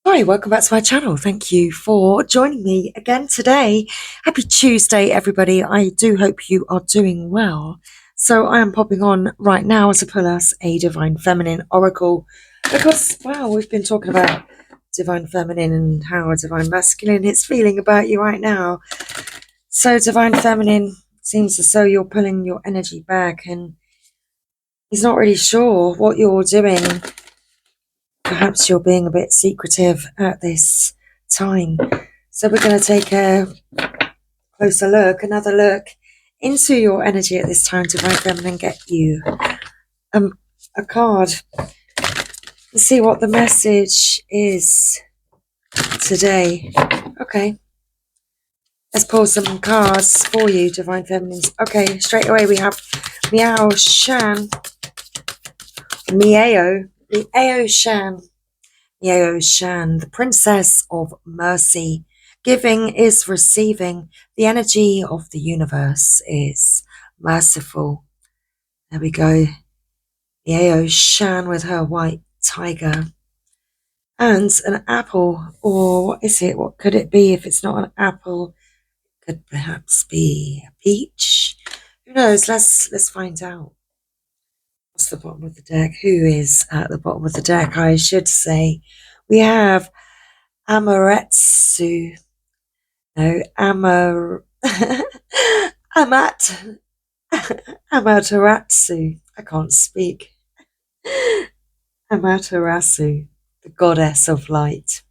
Hi, welcome back to my channel. Thank you for joining me again today. Happy Tuesday, everybody. I do hope you are doing well. So I am popping on right now to pull us a Divine Feminine Oracle because, wow, we've been talking about Divine Feminine and how Divine Masculine is feeling about you right now. So Divine Feminine seems as though you're pulling your energy back and he's not really sure what you're doing. Perhaps you're being a bit secretive at this time. So we're going to take a closer look, another look into your energy at this time, Divine Feminine, get you a card and see what the message is today. Okay. Let's pull some cards for you, Divine Feminines. Okay, straight away we have Miao Shan. Miao Shan. Miao Shan, the Princess of Mercy. Giving is receiving. The energy of the universe is merciful. There we go. Miao Shan with her white tiger. And an apple. Or what is it? What could it be if it's not an apple? Could perhaps be a peach. Who knows? Let's find out. What's the bottom of the deck? Who is at the bottom of the deck? I should say we have Amaterasu. No, Amaterasu. I can't speak. Amaterasu, the goddess of light.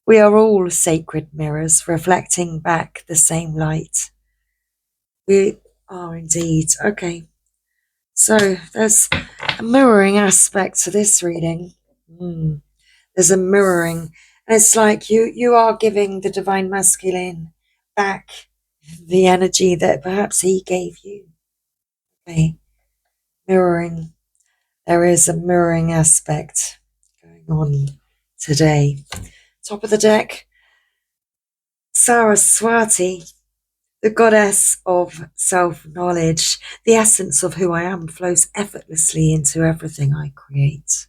We are all sacred mirrors reflecting back the same light. We are indeed. Okay. So there's a mirroring aspect to this reading. There's a mirroring. And it's like you are giving the Divine Masculine back the energy that perhaps he gave you. Okay. Mirroring. There is a mirroring aspect going on today. Top of the deck, Saraswati, the goddess of self-knowledge. The essence of who I am flows effortlessly into everything I create.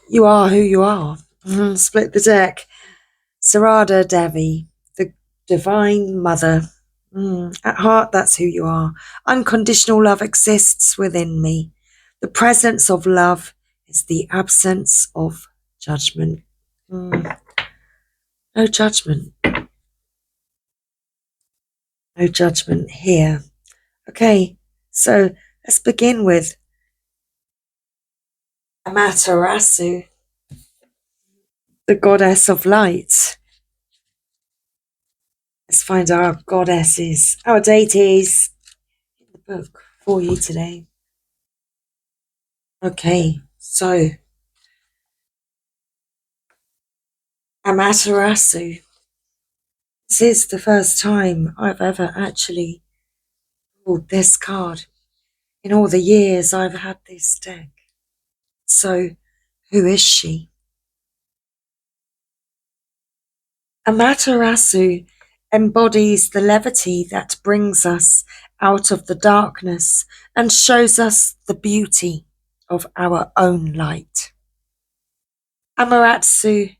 You are who you are. Split the deck. Sarada Devi, the Divine Mother. At heart, that's who you are. Unconditional love exists within me. The presence of love is the absence of judgment. No judgment. No judgment here. Okay, so let's begin with Amaterasu, the goddess of light. Let's find our goddesses, our deities in the book for you today. Okay, so Amaterasu. This is the first time I've ever actually pulled this card in all the years I've had this deck. So, who is she? Amaterasu embodies the levity that brings us out of the darkness and shows us the beauty of our own light. Amaterasu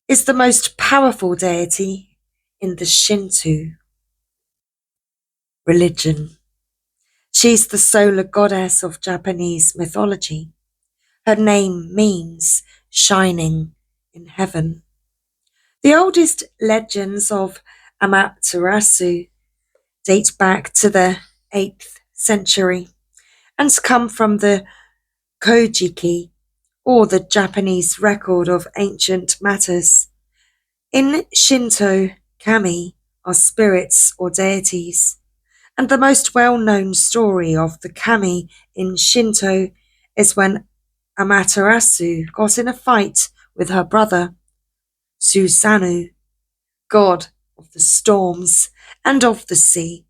is the most powerful deity in the Shinto religion. She's the solar goddess of Japanese mythology. Her name means shining in heaven. The oldest legends of Amaterasu date back to the 8th century and come from the Kojiki, or the Japanese record of ancient matters. In Shinto, kami are spirits or deities, and the most well-known story of the kami in Shinto is when Amaterasu got in a fight with her brother, Susanoo, god of the storms and of the sea.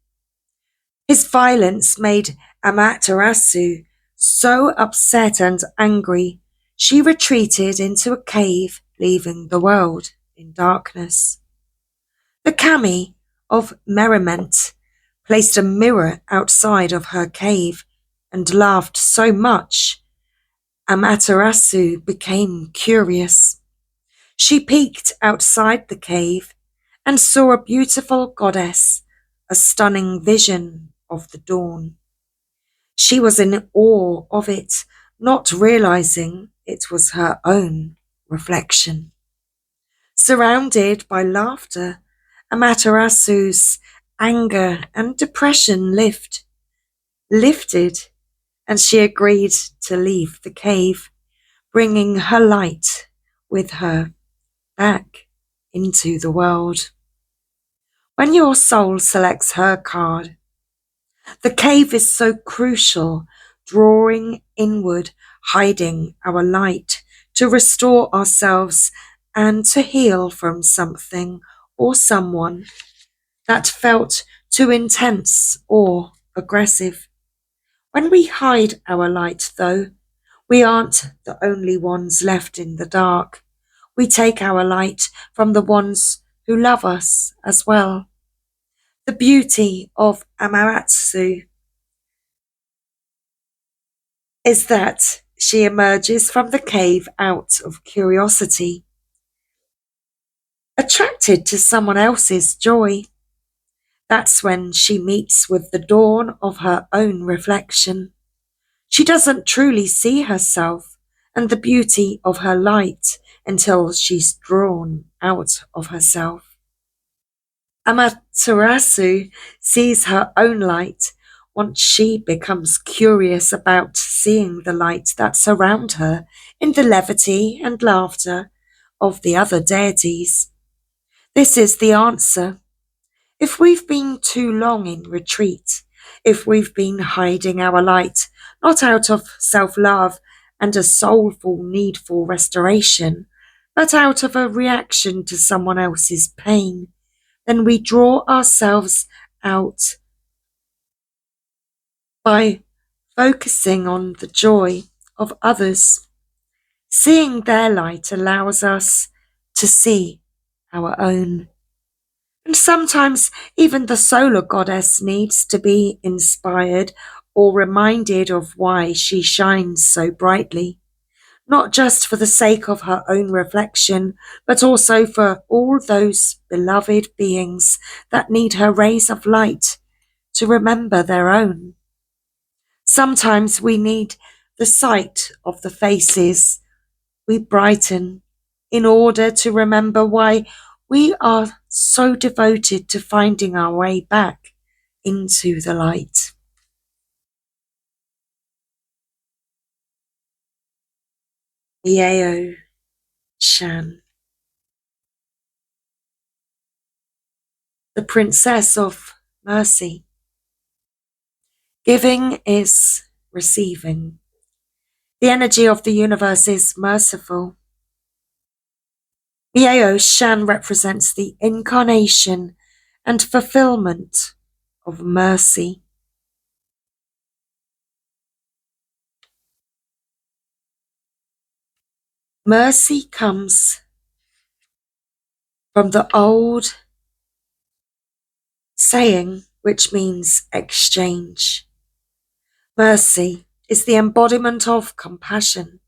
His violence made Amaterasu so upset and angry, she retreated into a cave, leaving the world in darkness. The kami of merriment placed a mirror outside of her cave and laughed so much Amaterasu became curious. She peeked outside the cave and saw a beautiful goddess, a stunning vision of the dawn. She was in awe of it, not realizing it was her own reflection. Surrounded by laughter, Amaterasu's anger and depression lifted, and she agreed to leave the cave, bringing her light with her back into the world. When your soul selects her card, the cave is so crucial, drawing inward, hiding our light to restore ourselves and to heal from something or someone that felt too intense or aggressive. When we hide our light, though, we aren't the only ones left in the dark. We take our light from the ones who love us as well. The beauty of Amaterasu is that she emerges from the cave out of curiosity, attracted to someone else's joy. That's when she meets with the dawn of her own reflection. She doesn't truly see herself and the beauty of her light until she's drawn out of herself. Amaterasu sees her own light once she becomes curious about seeing the light that's around her in the levity and laughter of the other deities. This is the answer. If we've been too long in retreat, if we've been hiding our light, not out of self-love and a soulful need for restoration, but out of a reaction to someone else's pain, then we draw ourselves out by focusing on the joy of others. Seeing their light allows us to see our own. And sometimes even the solar goddess needs to be inspired or reminded of why she shines so brightly, not just for the sake of her own reflection, but also for all those beloved beings that need her rays of light to remember their own. Sometimes we need the sight of the faces we brighten in order to remember why we are so devoted to finding our way back into the light. Miao Shan, the Princess of Mercy. Giving is receiving. The energy of the universe is merciful. Miao Shan represents the incarnation and fulfillment of mercy. Mercy comes from the old saying, which means exchange. Mercy is the embodiment of compassion.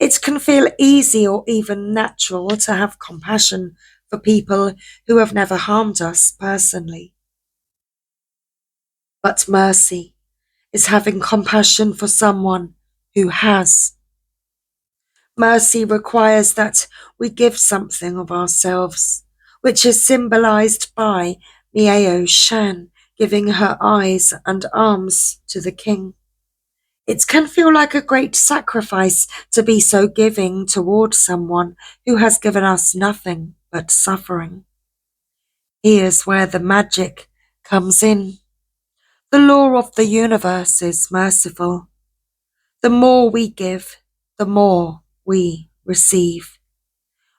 It can feel easy or even natural to have compassion for people who have never harmed us personally. But mercy is having compassion for someone who has. Mercy requires that we give something of ourselves, which is symbolized by Miao Shan giving her eyes and arms to the king. It can feel like a great sacrifice to be so giving toward someone who has given us nothing but suffering. Here's where the magic comes in. The law of the universe is merciful. The more we give, the more we receive.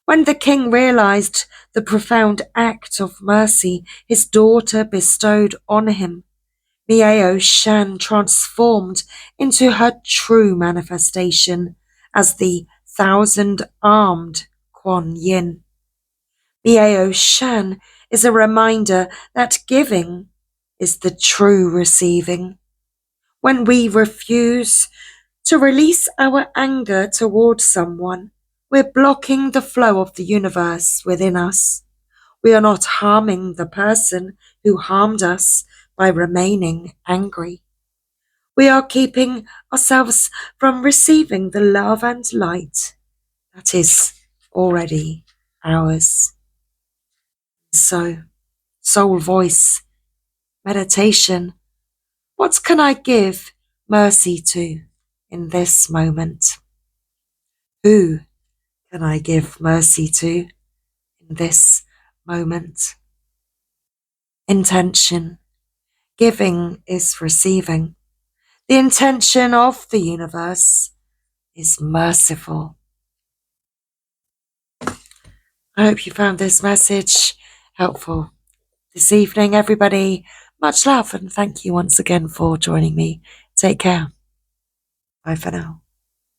When the king realized the profound act of mercy his daughter bestowed on him, Miao Shan transformed into her true manifestation as the thousand-armed Kuan Yin. Miao Shan is a reminder that giving is the true receiving. When we refuse to release our anger towards someone, we're blocking the flow of the universe within us. We are not harming the person who harmed us by remaining angry. We are keeping ourselves from receiving the love and light that is already ours. So, soul voice, meditation, what can I give mercy to in this moment? Who can I give mercy to in this moment? Intention. Giving is receiving. The intention of the universe is merciful. I hope you found this message helpful this evening, everybody. Much love and thank you once again for joining me. Take care. Bye for now.